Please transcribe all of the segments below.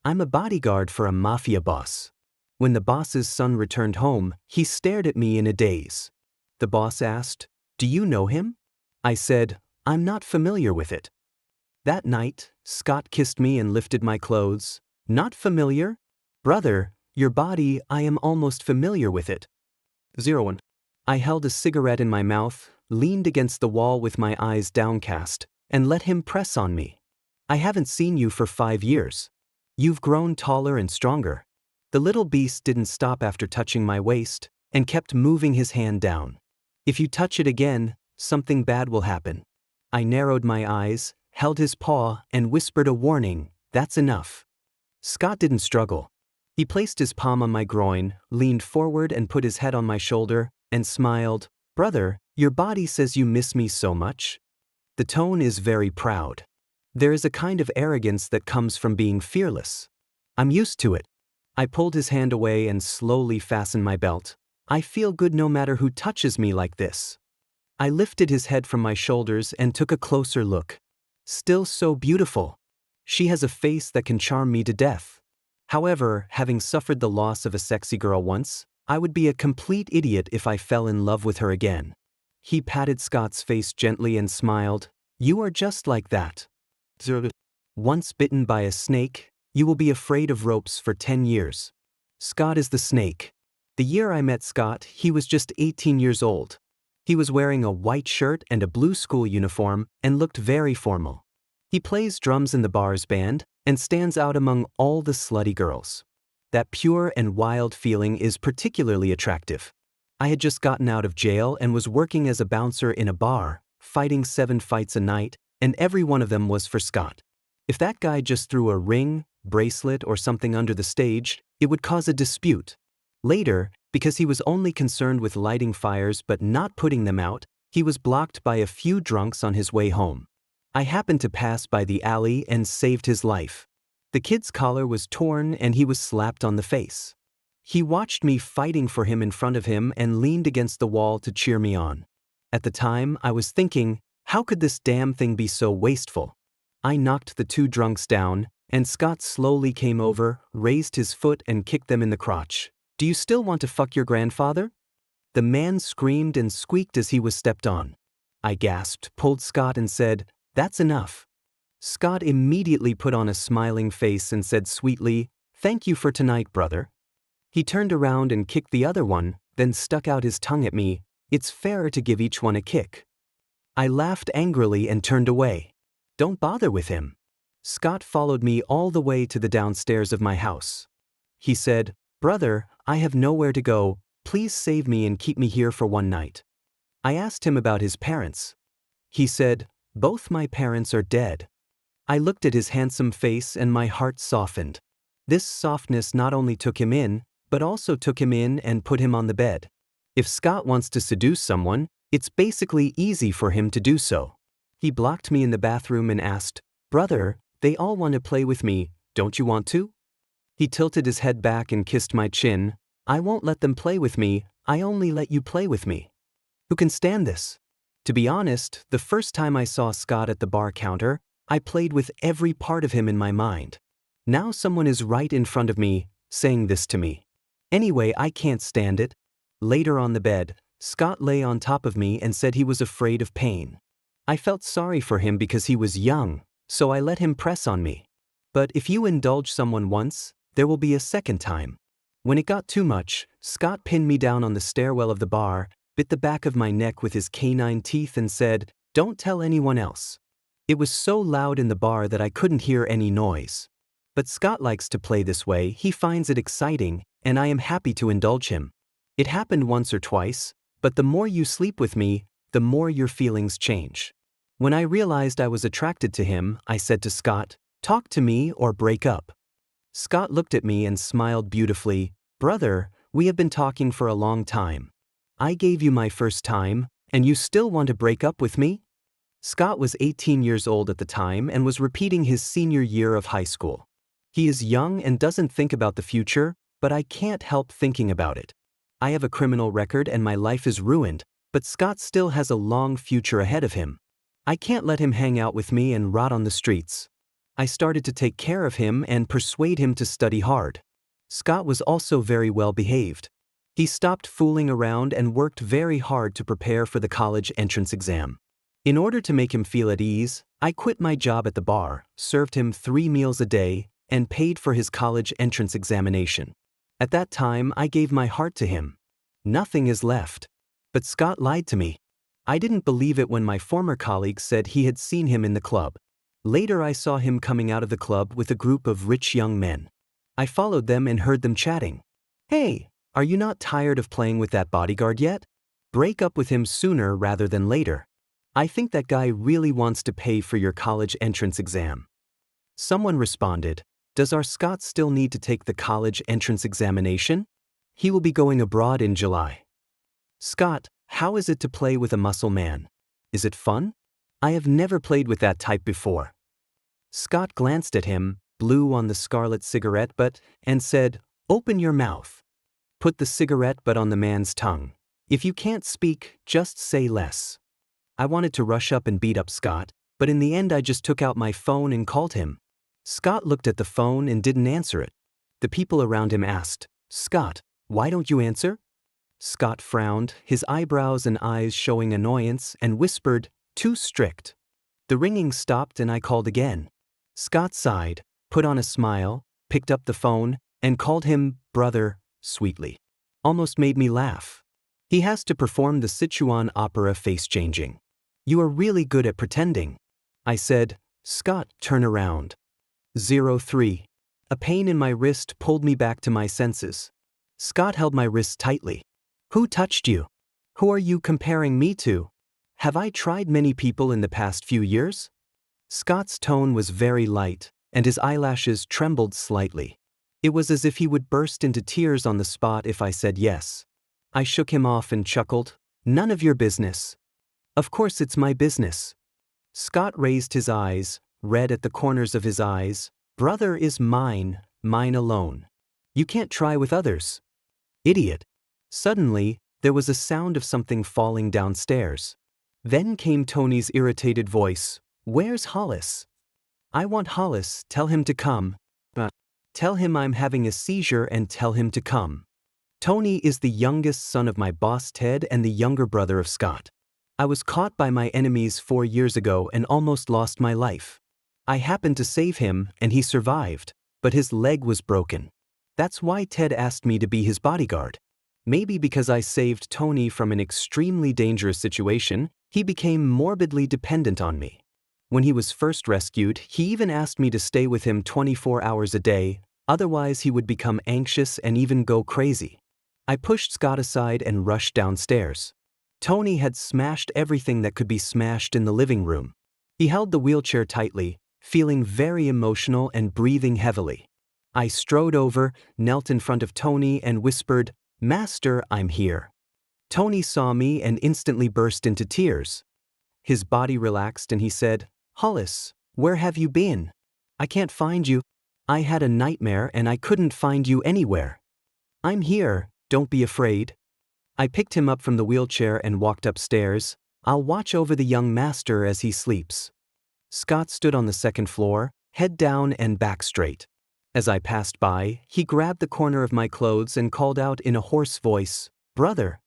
I'm a bodyguard for a mafia boss. When the boss's son returned home, he stared at me in a daze. The boss asked, "Do you know him?" I said, "I'm not familiar with it." That night, Scott kissed me and lifted my clothes. "Not familiar? Brother, your body, I am almost familiar with it." 01. I held a cigarette in my mouth, leaned against the wall with my eyes downcast, and let him press on me. "I haven't seen you for 5 years. You've grown taller and stronger." The little beast didn't stop after touching my waist, and kept moving his hand down. "If you touch it again, something bad will happen." I narrowed my eyes, held his paw, and whispered a warning, "That's enough." Scott didn't struggle. He placed his palm on my groin, leaned forward and put his head on my shoulder, and smiled. "Brother, your body says you miss me so much." The tone is very proud. There is a kind of arrogance that comes from being fearless. I'm used to it. I pulled his hand away and slowly fastened my belt. I feel good no matter who touches me like this. I lifted his head from my shoulders and took a closer look. Still so beautiful. She has a face that can charm me to death. However, having suffered the loss of a sexy girl once, I would be a complete idiot if I fell in love with her again. He patted Scott's face gently and smiled. "You are just like that. Once bitten by a snake, you will be afraid of ropes for 10 years. Scott is the snake. The year I met Scott, he was just 18 years old. He was wearing a white shirt and a blue school uniform and looked very formal. He plays drums in the bar's band and stands out among all the slutty girls. That pure and wild feeling is particularly attractive. I had just gotten out of jail and was working as a bouncer in a bar, fighting 7 fights a night, and every one of them was for Scott. If that guy just threw a ring, bracelet, or something under the stage, it would cause a dispute. Later, because he was only concerned with lighting fires but not putting them out, he was blocked by a few drunks on his way home. I happened to pass by the alley and saved his life. The kid's collar was torn and he was slapped on the face. He watched me fighting for him in front of him and leaned against the wall to cheer me on. At the time, I was thinking, how could this damn thing be so wasteful? I knocked the 2 drunks down, and Scott slowly came over, raised his foot and kicked them in the crotch. "Do you still want to fuck your grandfather?" The man screamed and squeaked as he was stepped on. I gasped, pulled Scott and said, "That's enough." Scott immediately put on a smiling face and said sweetly, "Thank you for tonight, brother." He turned around and kicked the other one, then stuck out his tongue at me. "It's fairer to give each one a kick." I laughed angrily and turned away. "Don't bother with him." Scott followed me all the way to the downstairs of my house. He said, "Brother, I have nowhere to go. Please save me and keep me here for one night." I asked him about his parents. He said, "Both my parents are dead." I looked at his handsome face and my heart softened. This softness not only took him in, but also took him in and put him on the bed. If Scott wants to seduce someone, it's basically easy for him to do so. He blocked me in the bathroom and asked, "Brother, they all want to play with me, don't you want to?" He tilted his head back and kissed my chin. "I won't let them play with me, I only let you play with me." Who can stand this? To be honest, the first time I saw Scott at the bar counter, I played with every part of him in my mind. Now someone is right in front of me, saying this to me. Anyway, I can't stand it. Later on the bed, Scott lay on top of me and said he was afraid of pain. I felt sorry for him because he was young, so I let him press on me. But if you indulge someone once, there will be a second time. When it got too much, Scott pinned me down on the stairwell of the bar, bit the back of my neck with his canine teeth and said, "Don't tell anyone else." It was so loud in the bar that I couldn't hear any noise. But Scott likes to play this way, he finds it exciting, and I am happy to indulge him. It happened once or twice, but the more you sleep with me, the more your feelings change. When I realized I was attracted to him, I said to Scott, "Talk to me or break up." Scott looked at me and smiled beautifully. "Brother, we have been talking for a long time. I gave you my first time, and you still want to break up with me?" Scott was 18 years old at the time and was repeating his senior year of high school. He is young and doesn't think about the future, but I can't help thinking about it. I have a criminal record and my life is ruined, but Scott still has a long future ahead of him. I can't let him hang out with me and rot on the streets. I started to take care of him and persuade him to study hard. Scott was also very well behaved. He stopped fooling around and worked very hard to prepare for the college entrance exam. In order to make him feel at ease, I quit my job at the bar, served him 3 meals a day, and paid for his college entrance examination. At that time, I gave my heart to him. Nothing is left. But Scott lied to me. I didn't believe it when my former colleague said he had seen him in the club. Later I saw him coming out of the club with a group of rich young men. I followed them and heard them chatting. "Hey, are you not tired of playing with that bodyguard yet? Break up with him sooner rather than later. I think that guy really wants to pay for your college entrance exam." Someone responded, "Does our Scott still need to take the college entrance examination? He will be going abroad in July." "Scott, how is it to play with a muscle man? Is it fun? I have never played with that type before." Scott glanced at him, blew on the scarlet cigarette butt, and said, "Open your mouth. Put the cigarette butt on the man's tongue. If you can't speak, just say less." I wanted to rush up and beat up Scott, but in the end I just took out my phone and called him. Scott looked at the phone and didn't answer it. The people around him asked, "Scott, why don't you answer?" Scott frowned, his eyebrows and eyes showing annoyance, and whispered, "Too strict." The ringing stopped and I called again. Scott sighed, put on a smile, picked up the phone, and called him brother sweetly. Almost made me laugh. He has to perform the Sichuan opera face-changing. "You are really good at pretending." I said, "Scott, turn around." 03. A pain in my wrist pulled me back to my senses. Scott held my wrist tightly. "Who touched you? Who are you comparing me to? Have I tried many people in the past few years?" Scott's tone was very light, and his eyelashes trembled slightly. It was as if he would burst into tears on the spot if I said yes. I shook him off and chuckled, "None of your business." "Of course it's my business." Scott raised his eyes, red at the corners of his eyes. "Brother is mine, mine alone. You can't try with others." "Idiot." Suddenly, there was a sound of something falling downstairs. Then came Tony's irritated voice, "Where's Hollis?" "I want Hollis, tell him to come." "Tell him I'm having a seizure and tell him to come." Tony is the youngest son of my boss Ted and the younger brother of Scott. I was caught by my enemies 4 years ago and almost lost my life. I happened to save him and he survived, but his leg was broken. That's why Ted asked me to be his bodyguard. Maybe because I saved Tony from an extremely dangerous situation, he became morbidly dependent on me. When he was first rescued, he even asked me to stay with him 24 hours a day, otherwise he would become anxious and even go crazy. I pushed Scott aside and rushed downstairs. Tony had smashed everything that could be smashed in the living room. He held the wheelchair tightly, feeling very emotional and breathing heavily. I strode over, knelt in front of Tony and whispered, "Master, I'm here." Tony saw me and instantly burst into tears. His body relaxed and he said, "Hollis, where have you been? I can't find you. I had a nightmare and I couldn't find you anywhere." "I'm here, don't be afraid." I picked him up from the wheelchair and walked upstairs. "I'll watch over the young master as he sleeps." Scott stood on the second floor, head down and back straight. As I passed by, he grabbed the corner of my clothes and called out in a hoarse voice, "Brother."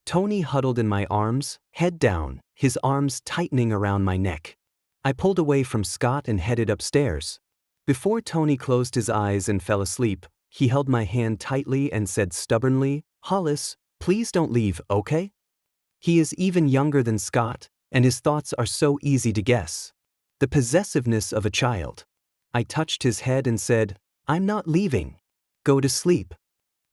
Tony huddled in my arms, head down, his arms tightening around my neck. I pulled away from Scott and headed upstairs. Before Tony closed his eyes and fell asleep, he held my hand tightly and said stubbornly, "Hollis, please don't leave, okay?" He is even younger than Scott, and his thoughts are so easy to guess. The possessiveness of a child. I touched his head and said, "I'm not leaving. Go to sleep."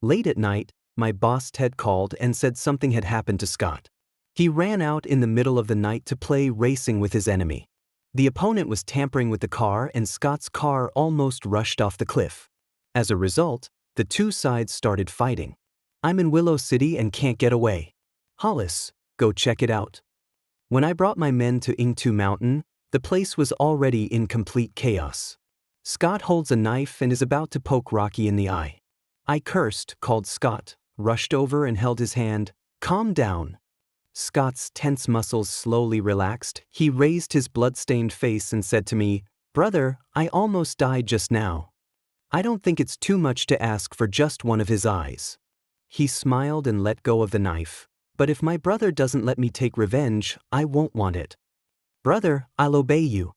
Late at night, my boss Ted called and said something had happened to Scott. He ran out in the middle of the night to play racing with his enemy. The opponent was tampering with the car and Scott's car almost rushed off the cliff. As a result, the two sides started fighting. I'm in Willow City and can't get away. Hollis, go check it out. When I brought my men to Ingtu Mountain, the place was already in complete chaos. Scott holds a knife and is about to poke Rocky in the eye. I cursed, called Scott, rushed over and held his hand. "Calm down." Scott's tense muscles slowly relaxed. He raised his blood-stained face and said to me, Brother, I almost died just now. I don't think it's too much to ask for just one of his eyes. He smiled and let go of the knife. But if my brother doesn't let me take revenge, I won't want it. Brother, I'll obey you.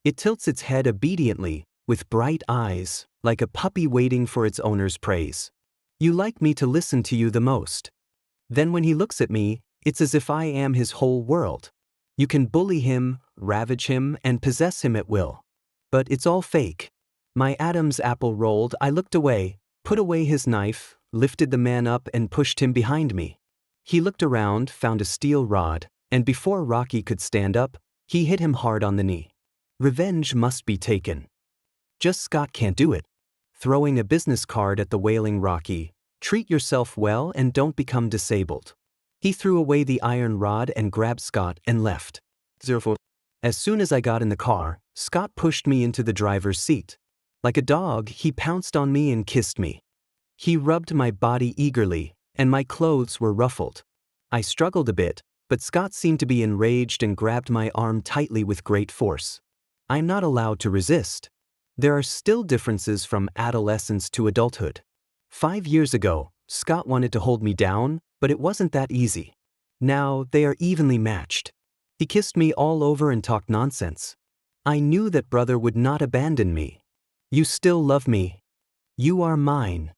It tilts its head obediently, with bright eyes, like a puppy waiting for its owner's praise. You like me to listen to you the most. Then when he looks at me, it's as if I am his whole world. You can bully him, ravage him, and possess him at will. But it's all fake. My Adam's apple rolled, I looked away, put away his knife, lifted the man up and pushed him behind me. He looked around, found a steel rod, and before Rocky could stand up, he hit him hard on the knee. Revenge must be taken. Just Scott can't do it. Throwing a business card at the wailing Rocky, treat yourself well and don't become disabled. He threw away the iron rod and grabbed Scott and left. As soon as I got in the car, Scott pushed me into the driver's seat. Like a dog, he pounced on me and kissed me. He rubbed my body eagerly, and my clothes were ruffled. I struggled a bit, but Scott seemed to be enraged and grabbed my arm tightly with great force. I'm not allowed to resist. There are still differences from adolescence to adulthood. 5 years ago, Scott wanted to hold me down, but it wasn't that easy. Now, they are evenly matched. He kissed me all over and talked nonsense. I knew that brother would not abandon me. You still love me. You are mine.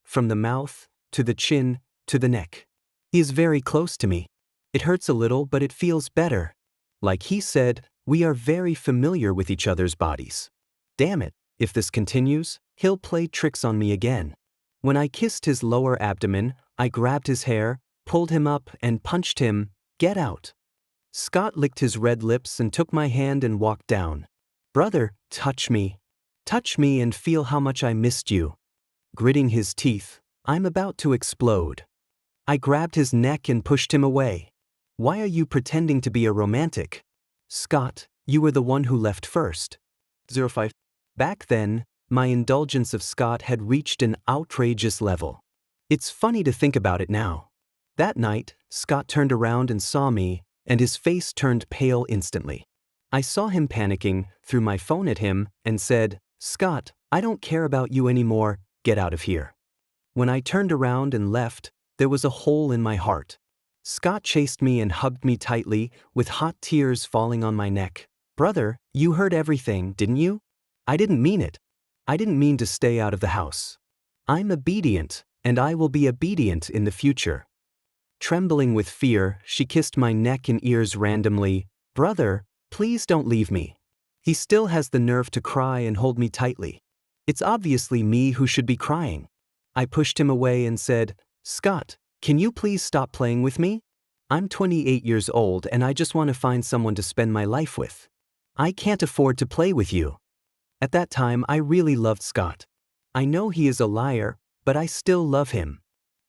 From the mouth, to the chin, to the neck. He is very close to me. It hurts a little, but it feels better. Like he said, we are very familiar with each other's bodies. Damn it, if this continues, he'll play tricks on me again. When I kissed his lower abdomen, I grabbed his hair, pulled him up, and punched him. Get out. Scott licked his red lips and took my hand and walked down. Brother, touch me. Touch me and feel how much I missed you. Gritting his teeth, I'm about to explode. I grabbed his neck and pushed him away. Why are you pretending to be a romantic? Scott, you were the one who left first. 05. Back then, my indulgence of Scott had reached an outrageous level. It's funny to think about it now. That night, Scott turned around and saw me, and his face turned pale instantly. I saw him panicking, threw my phone at him, and said, Scott, I don't care about you anymore, get out of here. When I turned around and left, there was a hole in my heart. Scott chased me and hugged me tightly, with hot tears falling on my neck. Brother, you heard everything, didn't you? I didn't mean it. I didn't mean to stay out of the house. I'm obedient, and I will be obedient in the future. Trembling with fear, she kissed my neck and ears randomly. Brother, please don't leave me. He still has the nerve to cry and hold me tightly. It's obviously me who should be crying. I pushed him away and said, Scott, can you please stop playing with me? I'm 28 years old and I just want to find someone to spend my life with. I can't afford to play with you. At that time, I really loved Scott. I know he is a liar, but I still love him.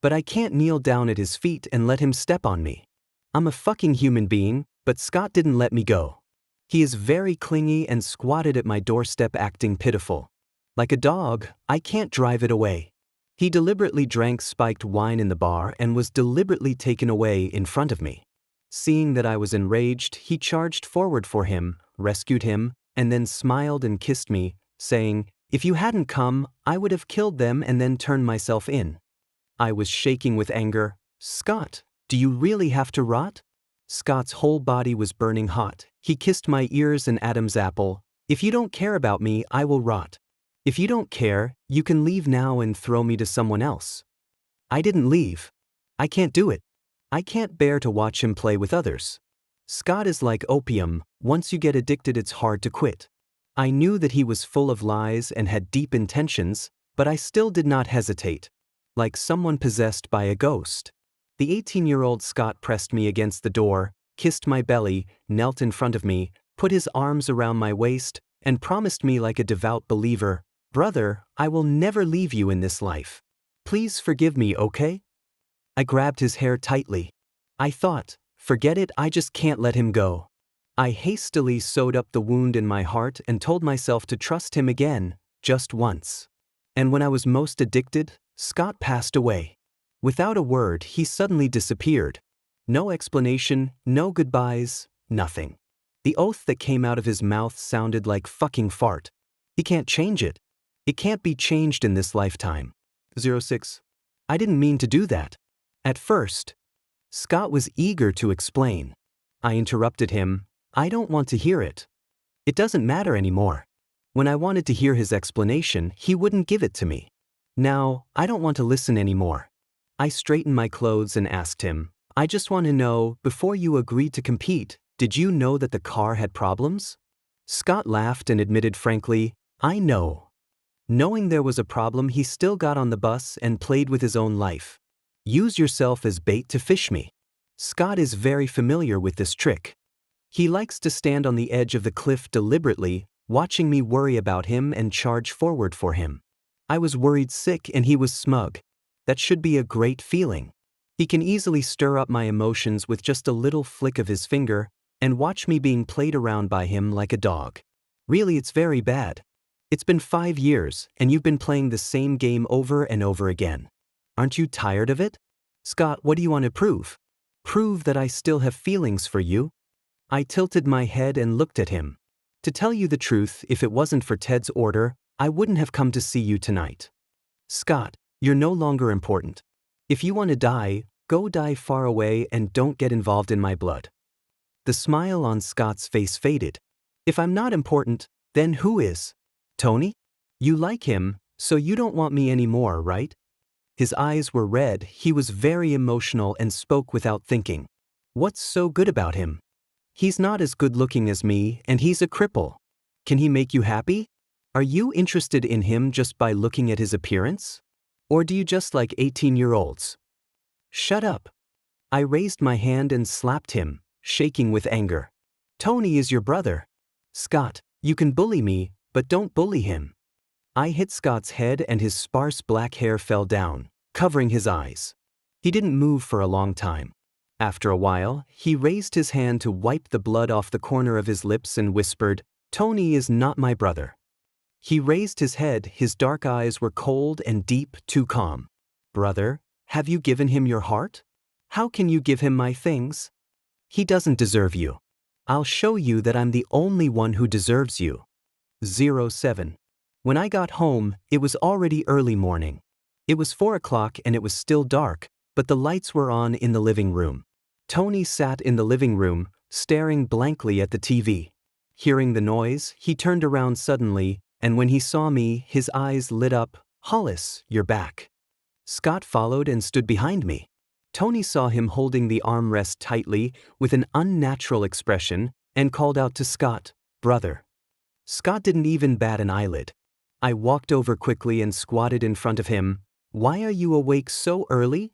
But I can't kneel down at his feet and let him step on me. I'm a fucking human being, but Scott didn't let me go. He is very clingy and squatted at my doorstep acting pitiful. Like a dog, I can't drive it away. He deliberately drank spiked wine in the bar and was deliberately taken away in front of me. Seeing that I was enraged, he charged forward for him, rescued him, and then smiled and kissed me, saying, If you hadn't come, I would have killed them and then turned myself in. I was shaking with anger. Scott, do you really have to rot? Scott's whole body was burning hot. He kissed my ears and Adam's apple. If you don't care about me, I will rot. If you don't care, you can leave now and throw me to someone else. I didn't leave. I can't do it. I can't bear to watch him play with others. Scott is like opium. Once you get addicted, it's hard to quit. I knew that he was full of lies and had deep intentions, but I still did not hesitate. Like someone possessed by a ghost. The 18-year-old Scott pressed me against the door, kissed my belly, knelt in front of me, put his arms around my waist, and promised me like a devout believer, Brother, I will never leave you in this life. Please forgive me, okay? I grabbed his hair tightly. I thought, forget it, I just can't let him go. I hastily sewed up the wound in my heart and told myself to trust him again, just once. And when I was most addicted, Scott passed away. Without a word, he suddenly disappeared. No explanation, no goodbyes, nothing. The oath that came out of his mouth sounded like fucking fart. He can't change it. It can't be changed in this lifetime. 06. I didn't mean to do that. At first. Scott was eager to explain. I interrupted him. I don't want to hear it. It doesn't matter anymore. When I wanted to hear his explanation, he wouldn't give it to me. Now, I don't want to listen anymore. I straightened my clothes and asked him, I just want to know, before you agreed to compete, did you know that the car had problems? Scott laughed and admitted frankly, I know. Knowing there was a problem, he still got on the bus and played with his own life. Use yourself as bait to fish me. Scott is very familiar with this trick. He likes to stand on the edge of the cliff deliberately, watching me worry about him and charge forward for him. I was worried sick and he was smug. That should be a great feeling. He can easily stir up my emotions with just a little flick of his finger and watch me being played around by him like a dog. Really, it's very bad. It's been 5 years and you've been playing the same game over and over again. Aren't you tired of it? Scott, what do you want to prove? Prove that I still have feelings for you? I tilted my head and looked at him. To tell you the truth, if it wasn't for Ted's order, I wouldn't have come to see you tonight. Scott, you're no longer important. If you want to die, go die far away and don't get involved in my blood. The smile on Scott's face faded. If I'm not important, then who is? Tony? You like him, so you don't want me anymore, right? His eyes were red, he was very emotional and spoke without thinking. What's so good about him? He's not as good looking as me and he's a cripple. Can he make you happy? Are you interested in him just by looking at his appearance? Or do you just like 18-year-olds? Shut up. I raised my hand and slapped him, shaking with anger. Tony is your brother. Scott, you can bully me, but don't bully him. I hit Scott's head and his sparse black hair fell down, covering his eyes. He didn't move for a long time. After a while, he raised his hand to wipe the blood off the corner of his lips and whispered, Tony is not my brother. He raised his head, his dark eyes were cold and deep, too calm. Brother, have you given him your heart? How can you give him my things? He doesn't deserve you. I'll show you that I'm the only one who deserves you. 07. When I got home, it was already early morning. It was 4 o'clock and it was still dark, but the lights were on in the living room. Tony sat in the living room, staring blankly at the TV. Hearing the noise, he turned around suddenly, and when he saw me, his eyes lit up. Hollis, you're back. Scott followed and stood behind me. Tony saw him holding the armrest tightly, with an unnatural expression, and called out to Scott, Brother. Scott didn't even bat an eyelid. I walked over quickly and squatted in front of him. Why are you awake so early?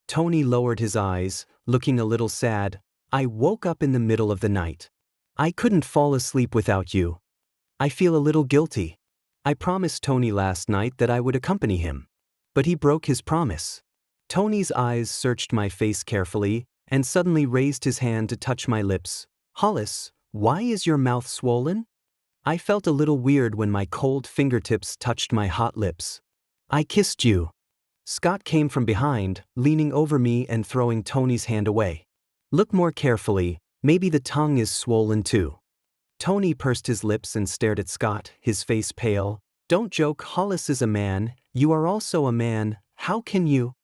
Tony lowered his eyes, looking a little sad. I woke up in the middle of the night. I couldn't fall asleep without you. I feel a little guilty. I promised Tony last night that I would accompany him. But he broke his promise. Tony's eyes searched my face carefully and suddenly raised his hand to touch my lips. Hollis, why is your mouth swollen? I felt a little weird when my cold fingertips touched my hot lips. I kissed you. Scott came from behind, leaning over me and throwing Tony's hand away. Look more carefully, maybe the tongue is swollen too. Tony pursed his lips and stared at Scott, his face pale. Don't joke, Hollis is a man, you are also a man, how can you?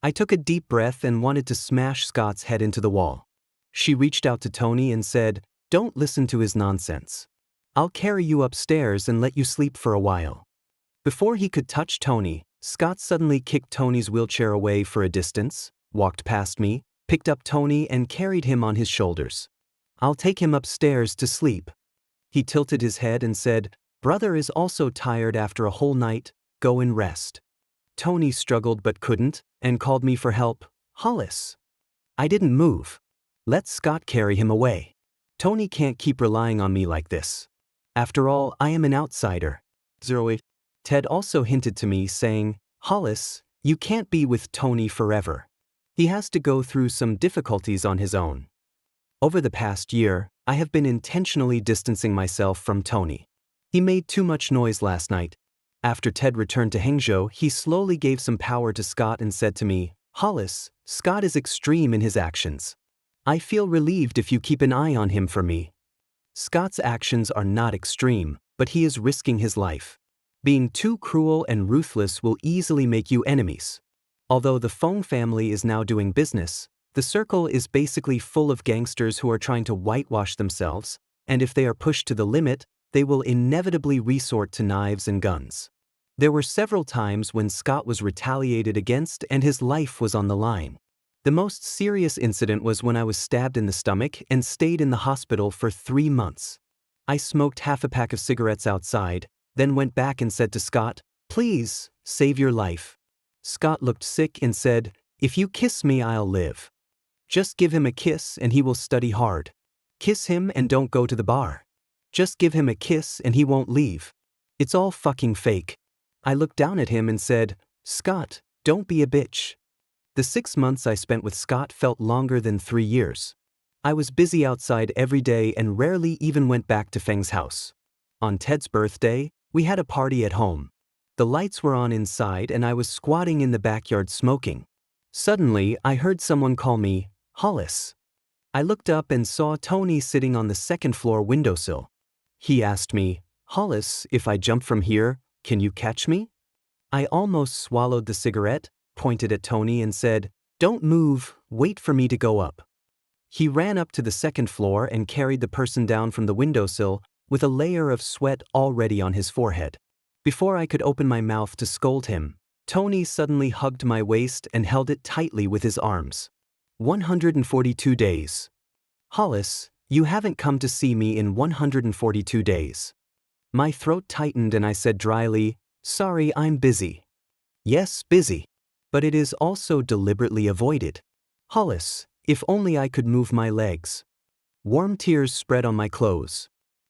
I took a deep breath and wanted to smash Scott's head into the wall. She reached out to Tony and said, Don't listen to his nonsense. I'll carry you upstairs and let you sleep for a while. Before he could touch Tony, Scott suddenly kicked Tony's wheelchair away for a distance, walked past me, picked up Tony and carried him on his shoulders. I'll take him upstairs to sleep. He tilted his head and said, Brother is also tired after a whole night, go and rest. Tony struggled but couldn't, and called me for help. Hollis. I didn't move. Let Scott carry him away. Tony can't keep relying on me like this. After all, I am an outsider. 08. Ted also hinted to me, saying, Hollis, you can't be with Tony forever. He has to go through some difficulties on his own. Over the past year, I have been intentionally distancing myself from Tony. He made too much noise last night. After Ted returned to Hangzhou, he slowly gave some power to Scott and said to me, Hollis, Scott is extreme in his actions. I feel relieved if you keep an eye on him for me. Scott's actions are not extreme, but he is risking his life. Being too cruel and ruthless will easily make you enemies. Although the Fong family is now doing business, the circle is basically full of gangsters who are trying to whitewash themselves, and if they are pushed to the limit, they will inevitably resort to knives and guns. There were several times when Scott was retaliated against and his life was on the line. The most serious incident was when I was stabbed in the stomach and stayed in the hospital for 3 months. I smoked half a pack of cigarettes outside, then went back and said to Scott, "Please, save your life." Scott looked sick and said, "If you kiss me, I'll live. Just give him a kiss and he will study hard. Kiss him and don't go to the bar. Just give him a kiss and he won't leave. It's all fucking fake." I looked down at him and said, "Scott, don't be a bitch." The 6 months I spent with Scott felt longer than 3 years. I was busy outside every day and rarely even went back to Feng's house. On Ted's birthday, we had a party at home. The lights were on inside and I was squatting in the backyard smoking. Suddenly, I heard someone call me, "Hollis." I looked up and saw Tony sitting on the second-floor windowsill. He asked me, "Hollis, if I jump from here, can you catch me?" I almost swallowed the cigarette, pointed at Tony and said, "Don't move, wait for me to go up." He ran up to the second floor and carried the person down from the windowsill with a layer of sweat already on his forehead. Before I could open my mouth to scold him, Tony suddenly hugged my waist and held it tightly with his arms. 142 days. "Hollis, you haven't come to see me in 142 days. My throat tightened and I said dryly, "Sorry, I'm busy." Yes, busy. But it is also deliberately avoided. "Hollis, if only I could move my legs." Warm tears spread on my clothes.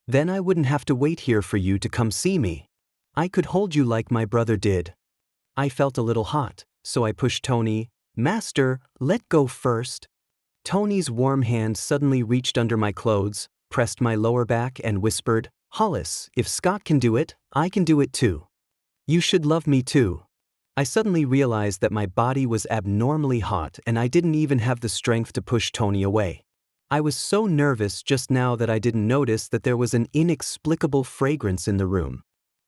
"Then I wouldn't have to wait here for you to come see me. I could hold you like my brother did." I felt a little hot, so I pushed Tony. "Master, let go first." Tony's warm hand suddenly reached under my clothes, pressed my lower back and whispered, "Hollis, if Scott can do it, I can do it too. You should love me too." I suddenly realized that my body was abnormally hot and I didn't even have the strength to push Tony away. I was so nervous just now that I didn't notice that there was an inexplicable fragrance in the room.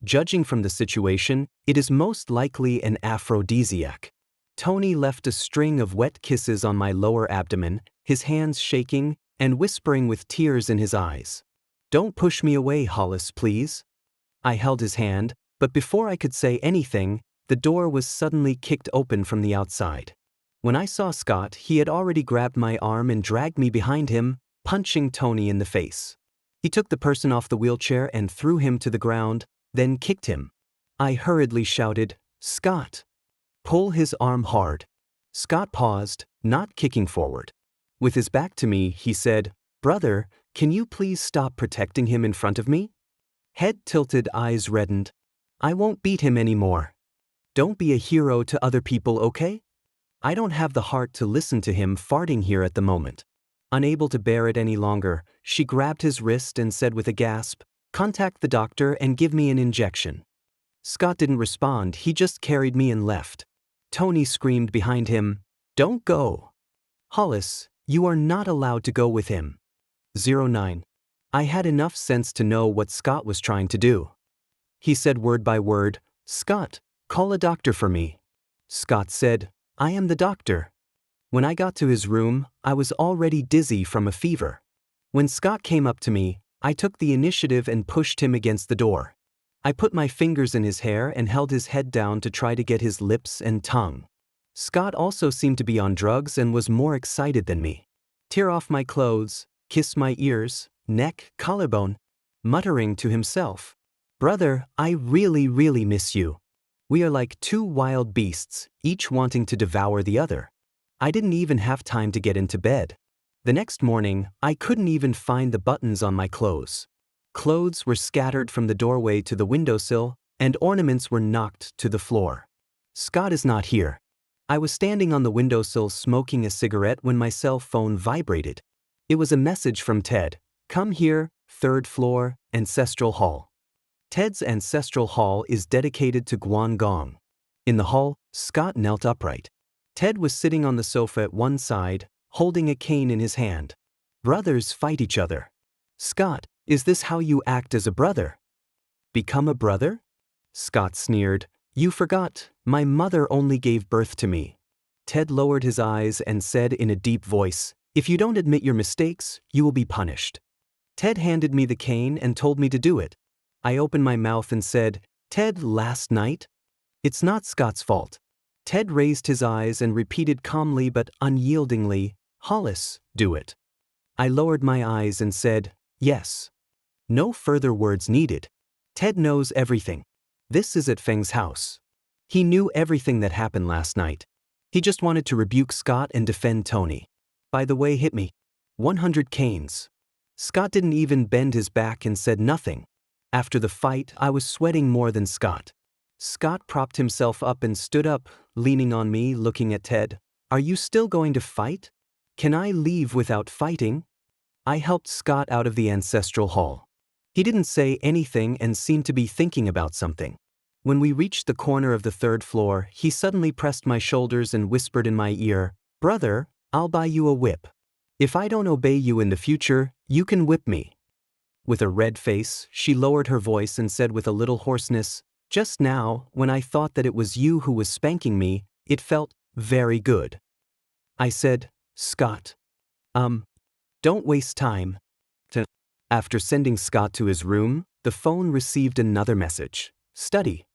Judging from the situation, it is most likely an aphrodisiac. Tony left a string of wet kisses on my lower abdomen, his hands shaking and whispering with tears in his eyes. "Don't push me away, Hollis, please." I held his hand, but before I could say anything, the door was suddenly kicked open from the outside. When I saw Scott, he had already grabbed my arm and dragged me behind him, punching Tony in the face. He took the person off the wheelchair and threw him to the ground, then kicked him. I hurriedly shouted, "Scott!" "Pull his arm hard." Scott paused, not kicking forward. With his back to me, he said, "Brother, can you please stop protecting him in front of me?" Head tilted, eyes reddened. "I won't beat him anymore. Don't be a hero to other people, okay? I don't have the heart to listen to him farting here at the moment." Unable to bear it any longer, she grabbed his wrist and said with a gasp, "Contact the doctor and give me an injection." Scott didn't respond, he just carried me and left. Tony screamed behind him, "Don't go. Hollis, you are not allowed to go with him." 09. I had enough sense to know what Scott was trying to do. He said word by word, "Scott, call a doctor for me." Scott said, "I am the doctor." When I got to his room, I was already dizzy from a fever. When Scott came up to me, I took the initiative and pushed him against the door. I put my fingers in his hair and held his head down to try to get his lips and tongue. Scott also seemed to be on drugs and was more excited than me. Tear off my clothes, kiss my ears, neck, collarbone, muttering to himself, "Brother, I really, really miss you. We are like two wild beasts, each wanting to devour the other." I didn't even have time to get into bed. The next morning, I couldn't even find the buttons on my clothes. Clothes were scattered from the doorway to the windowsill, and ornaments were knocked to the floor. Scott is not here. I was standing on the windowsill smoking a cigarette when my cell phone vibrated. It was a message from Ted. "Come here, 3rd floor, Ancestral Hall." Ted's Ancestral Hall is dedicated to Guangong. In the hall, Scott knelt upright. Ted was sitting on the sofa at one side, holding a cane in his hand. Brothers fight each other. Scott, Is this how you act as a brother? Become a brother? Scott sneered. You forgot, my mother only gave birth to me. Ted lowered his eyes and said in a deep voice, if you don't admit your mistakes, you will be punished. Ted handed me the cane and told me to do it. I opened my mouth and said, Ted, last night? It's not Scott's fault. Ted raised his eyes and repeated calmly but unyieldingly, Hollis, do it. I lowered my eyes and said, yes. No further words needed. Ted knows everything. This is at Feng's house. He knew everything that happened last night. He just wanted to rebuke Scott and defend Tony. By the way, hit me. 100 canes. Scott didn't even bend his back and said nothing. After the fight, I was sweating more than Scott. Scott propped himself up and stood up, leaning on me, looking at Ted. Are you still going to fight? Can I leave without fighting? I helped Scott out of the ancestral hall. He didn't say anything and seemed to be thinking about something. When we reached the corner of the 3rd floor, he suddenly pressed my shoulders and whispered in my ear, Brother, I'll buy you a whip. If I don't obey you in the future, you can whip me. With a red face, she lowered her voice and said with a little hoarseness, just now, when I thought that it was you who was spanking me, it felt very good. I said, Scott. Don't waste time. After sending Scott to his room, the phone received another message. Study.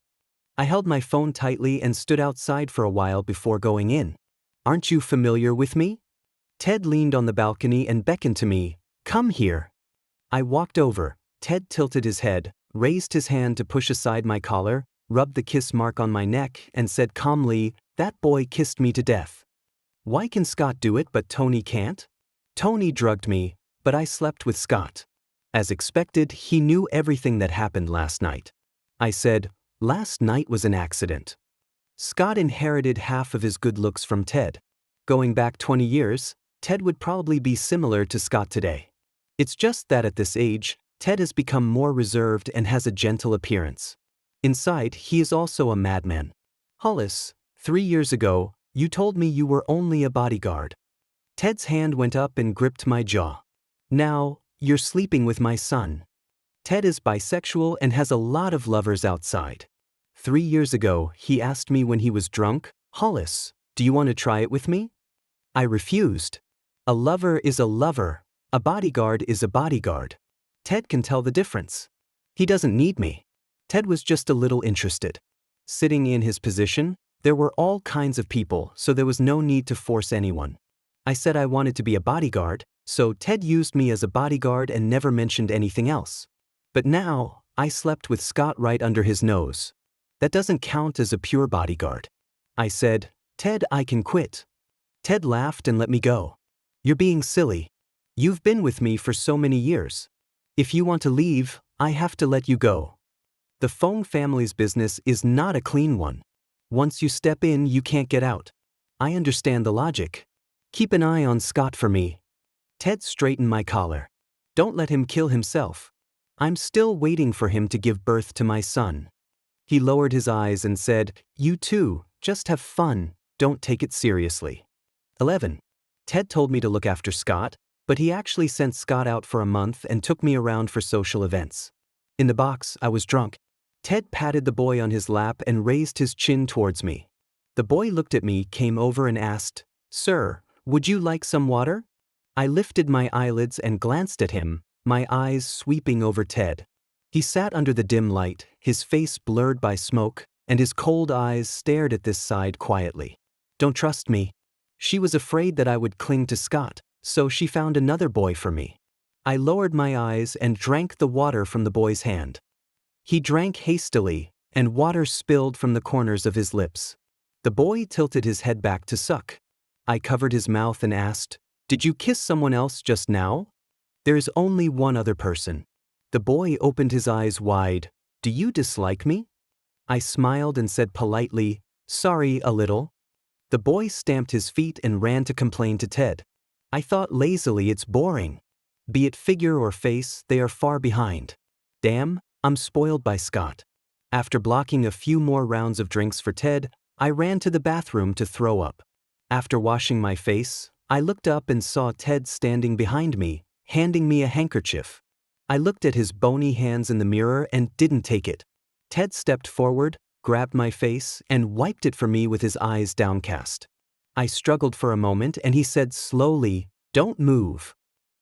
I held my phone tightly and stood outside for a while before going in. Aren't you familiar with me? Ted leaned on the balcony and beckoned to me. Come here. I walked over. Ted tilted his head, raised his hand to push aside my collar, rubbed the kiss mark on my neck, and said calmly, that boy kissed me to death. Why can Scott do it but Tony can't? Tony drugged me, but I slept with Scott. As expected, he knew everything that happened last night. I said, last night was an accident. Scott inherited half of his good looks from Ted. Going back 20 years, Ted would probably be similar to Scott today. It's just that at this age, Ted has become more reserved and has a gentle appearance. Inside, he is also a madman. Hollis, 3 years ago, you told me you were only a bodyguard. Ted's hand went up and gripped my jaw. Now, you're sleeping with my son. Ted is bisexual and has a lot of lovers outside. 3 years ago, he asked me when he was drunk, Hollis, do you want to try it with me? I refused. A lover is a lover. A bodyguard is a bodyguard. Ted can tell the difference. He doesn't need me. Ted was just a little interested. Sitting in his position, there were all kinds of people, so there was no need to force anyone. I said I wanted to be a bodyguard, so Ted used me as a bodyguard and never mentioned anything else. But now, I slept with Scott right under his nose. That doesn't count as a pure bodyguard. I said, Ted, I can quit. Ted laughed and let me go. You're being silly. You've been with me for so many years. If you want to leave, I have to let you go. The Feng family's business is not a clean one. Once you step in, you can't get out. I understand the logic. Keep an eye on Scott for me. Ted straightened my collar. Don't let him kill himself. I'm still waiting for him to give birth to my son. He lowered his eyes and said, you too, just have fun, don't take it seriously. 11. Ted told me to look after Scott, but he actually sent Scott out for a month and took me around for social events. In the box, I was drunk. Ted patted the boy on his lap and raised his chin towards me. The boy looked at me, came over and asked, Sir, would you like some water? I lifted my eyelids and glanced at him, my eyes sweeping over Ted. He sat under the dim light, his face blurred by smoke, and his cold eyes stared at this side quietly. Don't trust me. She was afraid that I would cling to Scott, so she found another boy for me. I lowered my eyes and drank the water from the boy's hand. He drank hastily, and water spilled from the corners of his lips. The boy tilted his head back to suck. I covered his mouth and asked, Did you kiss someone else just now? There's only one other person. The boy opened his eyes wide. Do you dislike me? I smiled and said politely, Sorry, a little. The boy stamped his feet and ran to complain to Ted. I thought lazily, it's boring. Be it figure or face, they are far behind. Damn, I'm spoiled by Scott. After blocking a few more rounds of drinks for Ted, I ran to the bathroom to throw up. After washing my face, I looked up and saw Ted standing behind me, handing me a handkerchief. I looked at his bony hands in the mirror and didn't take it. Ted stepped forward, grabbed my face, and wiped it for me with his eyes downcast. I struggled for a moment and he said slowly, "Don't move."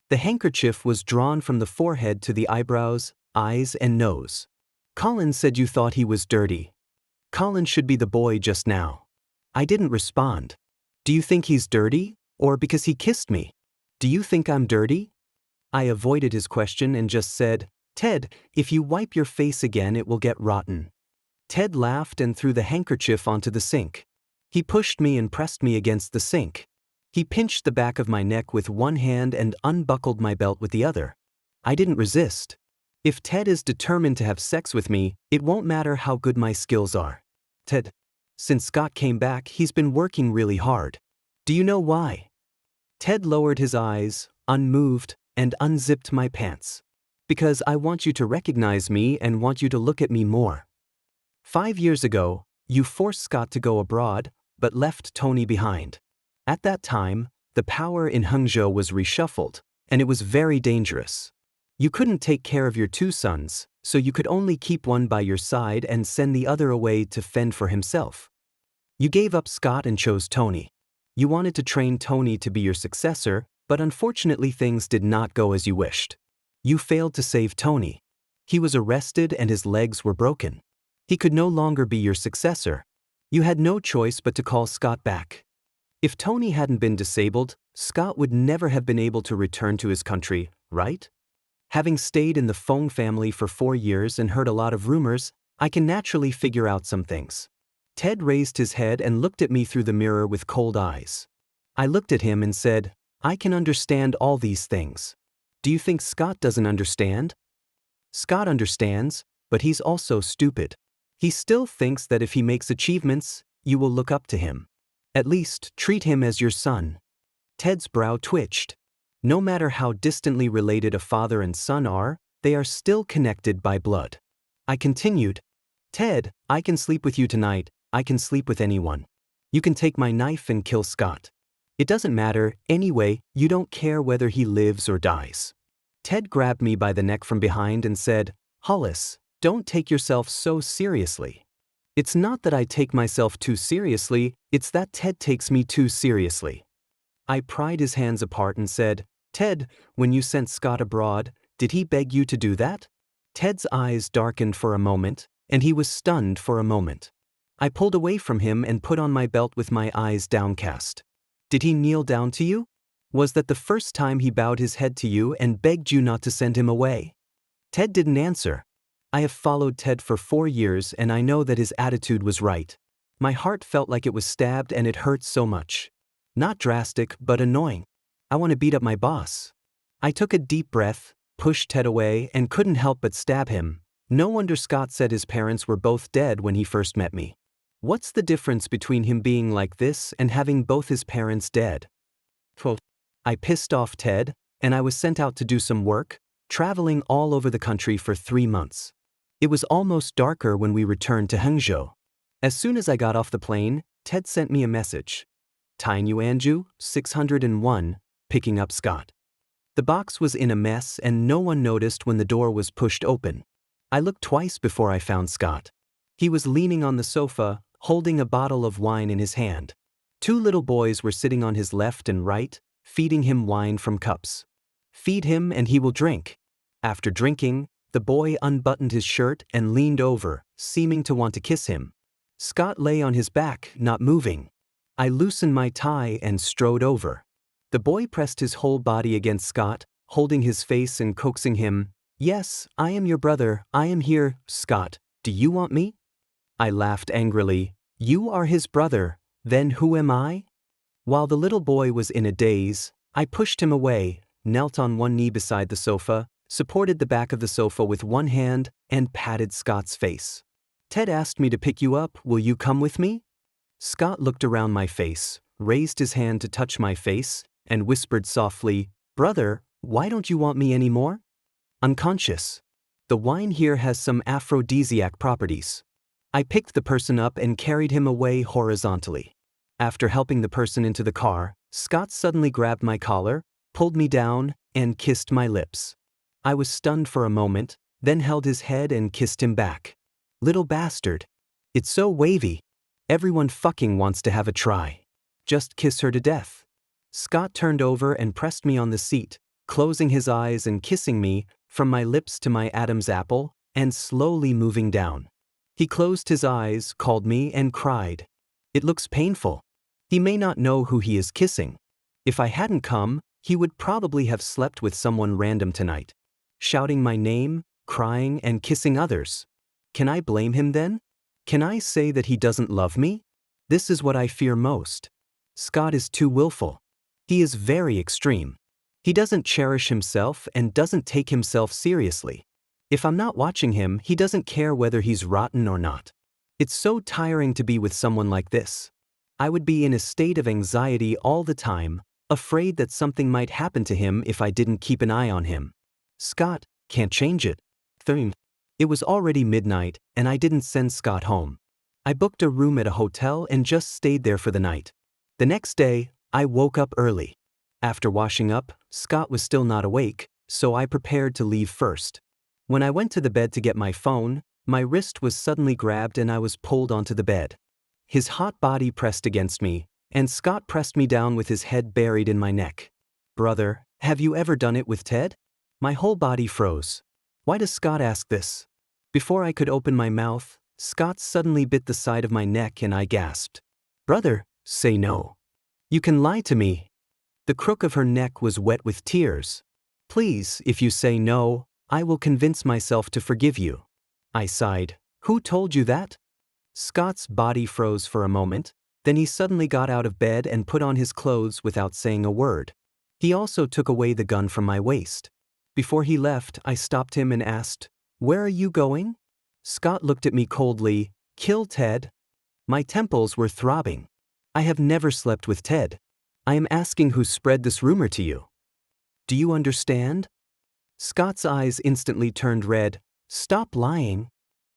The handkerchief was drawn from the forehead to the eyebrows, eyes, and nose. "Colin said you thought he was dirty. Colin should be the boy just now." I didn't respond. "Do you think he's dirty? Or because he kissed me? Do you think I'm dirty?" I avoided his question and just said, "Ted, if you wipe your face again it will get rotten." Ted laughed and threw the handkerchief onto the sink. He pushed me and pressed me against the sink. He pinched the back of my neck with one hand and unbuckled my belt with the other. I didn't resist. If Ted is determined to have sex with me, it won't matter how good my skills are. Ted, since Scott came back, he's been working really hard. Do you know why? Ted lowered his eyes, unmoved, and unzipped my pants. Because I want you to recognize me and want you to look at me more. 5 years ago, you forced Scott to go abroad, but left Tony behind. At that time, the power in Hangzhou was reshuffled, and it was very dangerous. You couldn't take care of your 2 sons, so you could only keep one by your side and send the other away to fend for himself. You gave up Scott and chose Tony. You wanted to train Tony to be your successor, but unfortunately things did not go as you wished. You failed to save Tony. He was arrested and his legs were broken. He could no longer be your successor. You had no choice but to call Scott back. If Tony hadn't been disabled, Scott would never have been able to return to his country, right? Having stayed in the Fong family for 4 years and heard a lot of rumors, I can naturally figure out some things. Ted raised his head and looked at me through the mirror with cold eyes. I looked at him and said, "I can understand all these things. Do you think Scott doesn't understand?" Scott understands, but he's also stupid. He still thinks that if he makes achievements, you will look up to him. At least, treat him as your son. Ted's brow twitched. No matter how distantly related a father and son are, they are still connected by blood. I continued, "Ted, I can sleep with you tonight, I can sleep with anyone. You can take my knife and kill Scott. It doesn't matter, anyway, you don't care whether he lives or dies." Ted grabbed me by the neck from behind and said, "Hollis, don't take yourself so seriously." It's not that I take myself too seriously, it's that Ted takes me too seriously. I pried his hands apart and said, "Ted, when you sent Scott abroad, did he beg you to do that?" Ted's eyes darkened for a moment, and he was stunned for a moment. I pulled away from him and put on my belt with my eyes downcast. "Did he kneel down to you? Was that the first time he bowed his head to you and begged you not to send him away?" Ted didn't answer. I have followed Ted for 4 years and I know that his attitude was right. My heart felt like it was stabbed and it hurt so much. Not drastic, but annoying. I want to beat up my boss. I took a deep breath, pushed Ted away, and couldn't help but stab him. No wonder Scott said his parents were both dead when he first met me. What's the difference between him being like this and having both his parents dead? I pissed off Ted, and I was sent out to do some work, traveling all over the country for 3 months. It was almost darker when we returned to Hangzhou. As soon as I got off the plane, Ted sent me a message. "Tainyu Anju, 601, picking up Scott." The box was in a mess and no one noticed when the door was pushed open. I looked twice before I found Scott. He was leaning on the sofa, holding a bottle of wine in his hand. 2 little boys were sitting on his left and right, feeding him wine from cups. Feed him and he will drink. After drinking, the boy unbuttoned his shirt and leaned over, seeming to want to kiss him. Scott lay on his back, not moving. I loosened my tie and strode over. The boy pressed his whole body against Scott, holding his face and coaxing him. "Yes, I am your brother, I am here, Scott. Do you want me?" I laughed angrily. "You are his brother, then who am I?" While the little boy was in a daze, I pushed him away, knelt on one knee beside the sofa, supported the back of the sofa with one hand, and patted Scott's face. "Ted asked me to pick you up, will you come with me?" Scott looked around my face, raised his hand to touch my face, and whispered softly, "Brother, why don't you want me anymore?" Unconscious. The wine here has some aphrodisiac properties. I picked the person up and carried him away horizontally. After helping the person into the car, Scott suddenly grabbed my collar, pulled me down, and kissed my lips. I was stunned for a moment, then held his head and kissed him back. Little bastard. It's so wavy. Everyone fucking wants to have a try. Just kiss her to death. Scott turned over and pressed me on the seat, closing his eyes and kissing me, from my lips to my Adam's apple, and slowly moving down. He closed his eyes, called me, and cried. It looks painful. He may not know who he is kissing. If I hadn't come, he would probably have slept with someone random tonight. Shouting my name, crying, and kissing others. Can I blame him then? Can I say that he doesn't love me? This is what I fear most. Scott is too willful. He is very extreme. He doesn't cherish himself and doesn't take himself seriously. If I'm not watching him, he doesn't care whether he's rotten or not. It's so tiring to be with someone like this. I would be in a state of anxiety all the time, afraid that something might happen to him if I didn't keep an eye on him. Scott can't change it. It was already midnight, and I didn't send Scott home. I booked a room at a hotel and just stayed there for the night. The next day, I woke up early. After washing up, Scott was still not awake, so I prepared to leave first. When I went to the bed to get my phone, my wrist was suddenly grabbed and I was pulled onto the bed. His hot body pressed against me, and Scott pressed me down with his head buried in my neck. Brother, have you ever done it with Ted? My whole body froze. Why does Scott ask this? Before I could open my mouth, Scott suddenly bit the side of my neck and I gasped. Brother, say no. You can lie to me. The crook of her neck was wet with tears. Please, if you say no, I will convince myself to forgive you. I sighed. Who told you that? Scott's body froze for a moment, then he suddenly got out of bed and put on his clothes without saying a word. He also took away the gun from my waist. Before he left, I stopped him and asked, Where are you going? Scott looked at me coldly. Kill Ted? My temples were throbbing. I have never slept with Ted. I am asking who spread this rumor to you. Do you understand? Scott's eyes instantly turned red. Stop lying.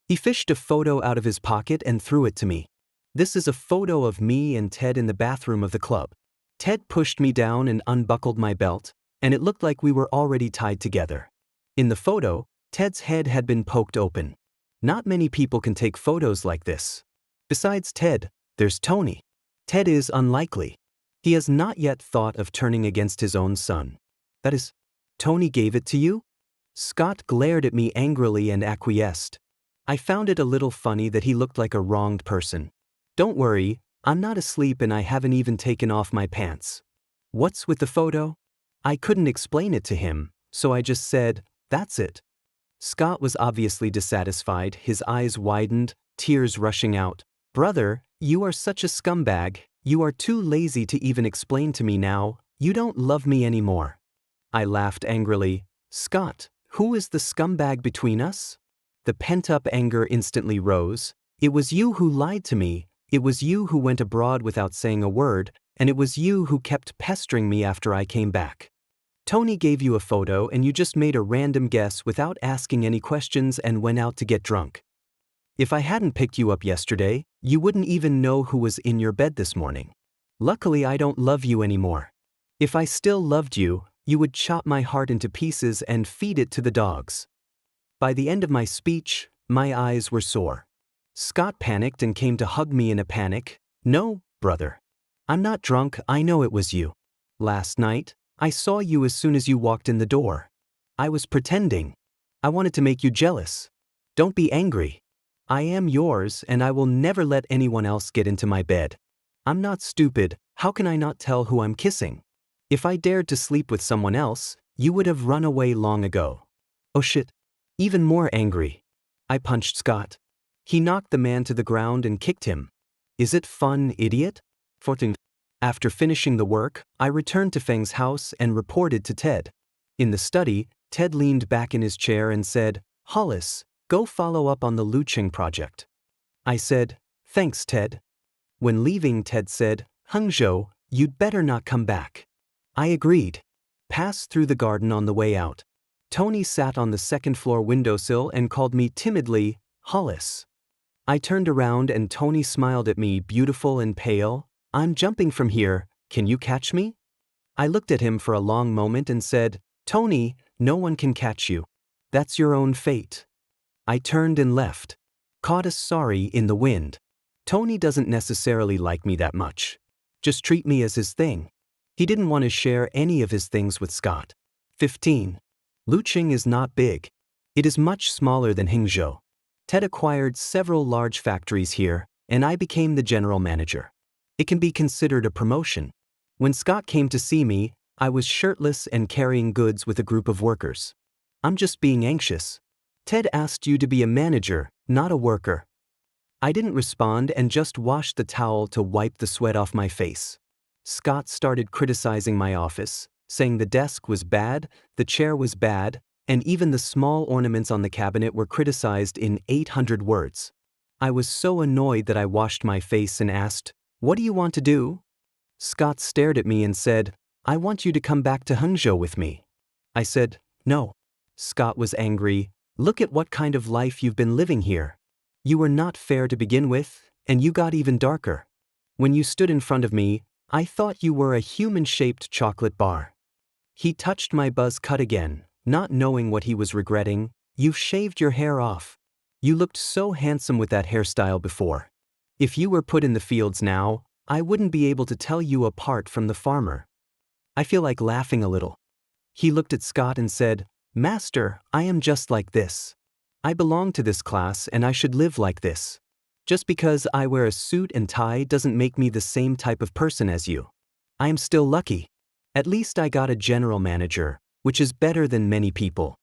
He fished a photo out of his pocket and threw it to me. This is a photo of me and Ted in the bathroom of the club. Ted pushed me down and unbuckled my belt, and it looked like we were already tied together. In the photo, Ted's head had been poked open. Not many people can take photos like this. Besides Ted, there's Tony. Ted is unlikely. He has not yet thought of turning against his own son. That is, Tony gave it to you? Scott glared at me angrily and acquiesced. I found it a little funny that he looked like a wronged person. Don't worry, I'm not asleep and I haven't even taken off my pants. What's with the photo? I couldn't explain it to him, so I just said, that's it. Scott was obviously dissatisfied, his eyes widened, tears rushing out. Brother, you are such a scumbag, you are too lazy to even explain to me now, you don't love me anymore. I laughed angrily. Scott, who is the scumbag between us? The pent-up anger instantly rose. It was you who lied to me, it was you who went abroad without saying a word, and it was you who kept pestering me after I came back. Tony gave you a photo and you just made a random guess without asking any questions and went out to get drunk. If I hadn't picked you up yesterday, you wouldn't even know who was in your bed this morning. Luckily, I don't love you anymore. If I still loved you, you would chop my heart into pieces and feed it to the dogs. By the end of my speech, my eyes were sore. Scott panicked and came to hug me in a panic. No, brother. I'm not drunk, I know it was you. Last night, I saw you as soon as you walked in the door. I was pretending. I wanted to make you jealous. Don't be angry. I am yours and I will never let anyone else get into my bed. I'm not stupid, how can I not tell who I'm kissing? If I dared to sleep with someone else, you would have run away long ago. Oh shit. Even more angry. I punched Scott. He knocked the man to the ground and kicked him. Is it fun, idiot? 14. After finishing the work, I returned to Feng's house and reported to Ted. In the study, Ted leaned back in his chair and said, Hollis, go follow up on the Luching project. I said, thanks, Ted. When leaving, Ted said, Hangzhou, you'd better not come back. I agreed. Passed through the garden on the way out. Tony sat on the second-floor windowsill and called me timidly, Hollis. I turned around and Tony smiled at me, beautiful and pale. I'm jumping from here, can you catch me? I looked at him for a long moment and said, Tony, No one can catch you. That's your own fate. I turned and left. Caught a sorry in the wind. Tony doesn't necessarily like me that much. Just treat me as his thing. He didn't want to share any of his things with Scott. 15. Luqing is not big. It is much smaller than Hangzhou. Ted acquired several large factories here, and I became the general manager. It can be considered a promotion. When Scott came to see me, I was shirtless and carrying goods with a group of workers. I'm just being anxious. Ted asked you to be a manager, not a worker. I didn't respond and just washed the towel to wipe the sweat off my face. Scott started criticizing my office, saying the desk was bad, the chair was bad, and even the small ornaments on the cabinet were criticized in 800 words. I was so annoyed that I washed my face and asked, "What do you want to do?" Scott stared at me and said, "I want you to come back to Hangzhou with me." I said, "No." Scott was angry. "Look at what kind of life you've been living here. You were not fair to begin with, and you got even darker. When you stood in front of me, I thought you were a human-shaped chocolate bar." He touched my buzz cut again, not knowing what he was regretting. "You've shaved your hair off. You looked so handsome with that hairstyle before. If you were put in the fields now, I wouldn't be able to tell you apart from the farmer." I feel like laughing a little. He looked at Scott and said, "Master, I am just like this. I belong to this class and I should live like this. Just because I wear a suit and tie doesn't make me the same type of person as you. I am still lucky. At least I got a general manager, which is better than many people.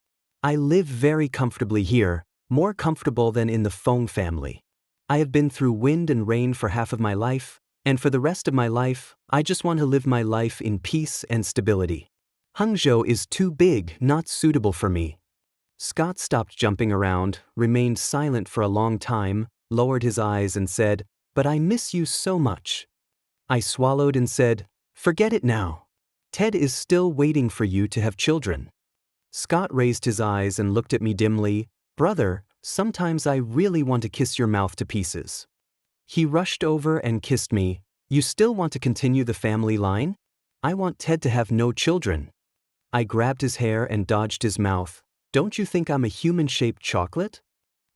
I live very comfortably here, more comfortable than in the Feng family. I have been through wind and rain for half of my life, and for the rest of my life, I just want to live my life in peace and stability. Hangzhou is too big, not suitable for me." Scott stopped jumping around, remained silent for a long time, lowered his eyes and said, "But I miss you so much." I swallowed and said, "Forget it now. Ted is still waiting for you to have children." Scott raised his eyes and looked at me dimly. "Brother, sometimes I really want to kiss your mouth to pieces." He rushed over and kissed me. "You still want to continue the family line? I want Ted to have no children." I grabbed his hair and dodged his mouth. "Don't you think I'm a human-shaped chocolate?"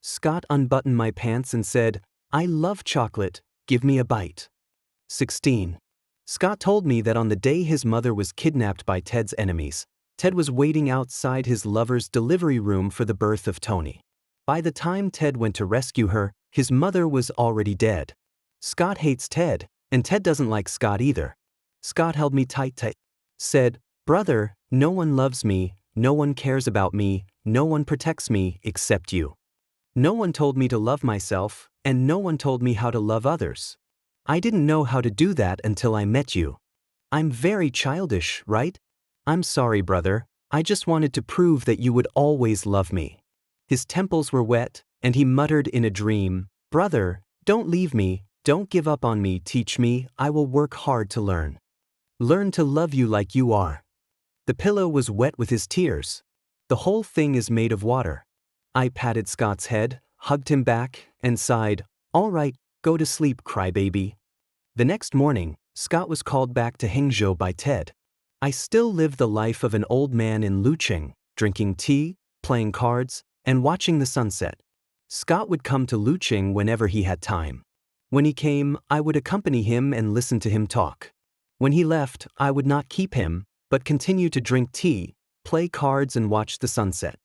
Scott unbuttoned my pants and said, "I love chocolate, give me a bite." 16. Scott told me that on the day his mother was kidnapped by Ted's enemies, Ted was waiting outside his lover's delivery room for the birth of Tony. By the time Ted went to rescue her, his mother was already dead. Scott hates Ted, and Ted doesn't like Scott either. Scott held me tight, said, "Brother, no one loves me, no one cares about me, no one protects me except you. No one told me to love myself, and no one told me how to love others. I didn't know how to do that until I met you. I'm very childish, right? I'm sorry, brother. I just wanted to prove that you would always love me." His temples were wet, and he muttered in a dream, "Brother, don't leave me, don't give up on me, teach me, I will work hard to learn. Learn to love you like you are." The pillow was wet with his tears. "The whole thing is made of water." I patted Scott's head, hugged him back, and sighed, "All right, go to sleep, crybaby." The next morning, Scott was called back to Hangzhou by Ted. I still lived the life of an old man in Luqing, drinking tea, playing cards, and watching the sunset. Scott would come to Luqing whenever he had time. When he came, I would accompany him and listen to him talk. When he left, I would not keep him, but continue to drink tea, play cards and watch the sunset.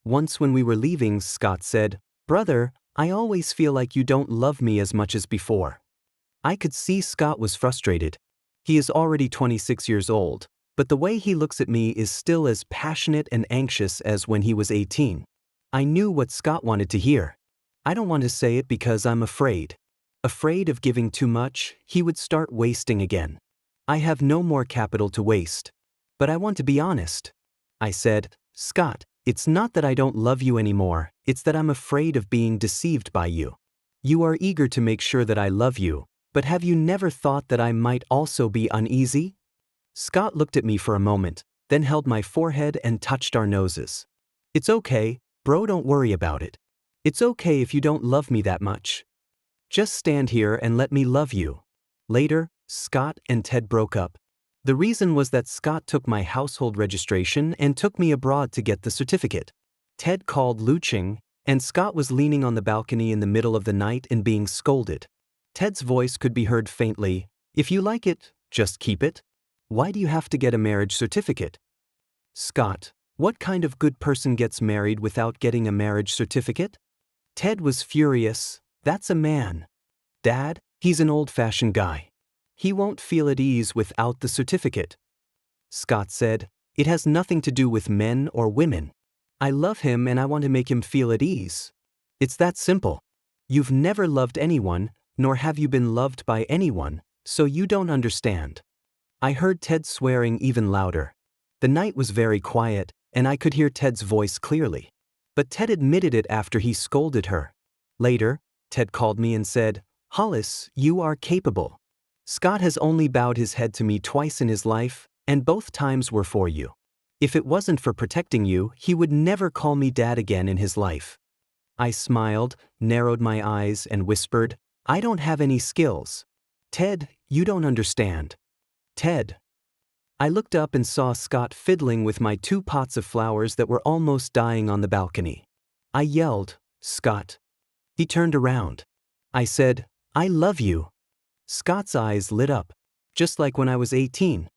Once when we were leaving, Scott said, "Brother, I always feel like you don't love me as much as before." I could see Scott was frustrated. He is already 26 years old, but the way he looks at me is still as passionate and anxious as when he was 18. I knew what Scott wanted to hear. I don't want to say it because I'm afraid. Afraid of giving too much, he would start wasting again. I have no more capital to waste. But I want to be honest. I said, "Scott, it's not that I don't love you anymore, it's that I'm afraid of being deceived by you. You are eager to make sure that I love you, but have you never thought that I might also be uneasy?" Scott looked at me for a moment, then held my forehead and touched our noses. "It's okay, bro, don't worry about it. It's okay if you don't love me that much. Just stand here and let me love you." Later, Scott and Ted broke up. The reason was that Scott took my household registration and took me abroad to get the certificate. Ted called Luching, and Scott was leaning on the balcony in the middle of the night and being scolded. Ted's voice could be heard faintly. If you like it, just keep it. Why do you have to get a marriage certificate? Scott, what kind of good person gets married without getting a marriage certificate? Ted was furious. That's a man. Dad, he's an old-fashioned guy. He won't feel at ease without the certificate. Scott said, it has nothing to do with men or women. I love him and I want to make him feel at ease. It's that simple. You've never loved anyone, nor have you been loved by anyone, so you don't understand. I heard Ted swearing even louder. The night was very quiet, and I could hear Ted's voice clearly. But Ted admitted it after he scolded her. Later, Ted called me and said, Hollis, you are capable. Scott has only bowed his head to me twice in his life, and both times were for you. If it wasn't for protecting you, he would never call me dad again in his life. I smiled, narrowed my eyes, and whispered, I don't have any skills. Ted, you don't understand. Ted. I looked up and saw Scott fiddling with my 2 pots of flowers that were almost dying on the balcony. I yelled, Scott. He turned around. I said, I love you. Scott's eyes lit up, just like when I was 18.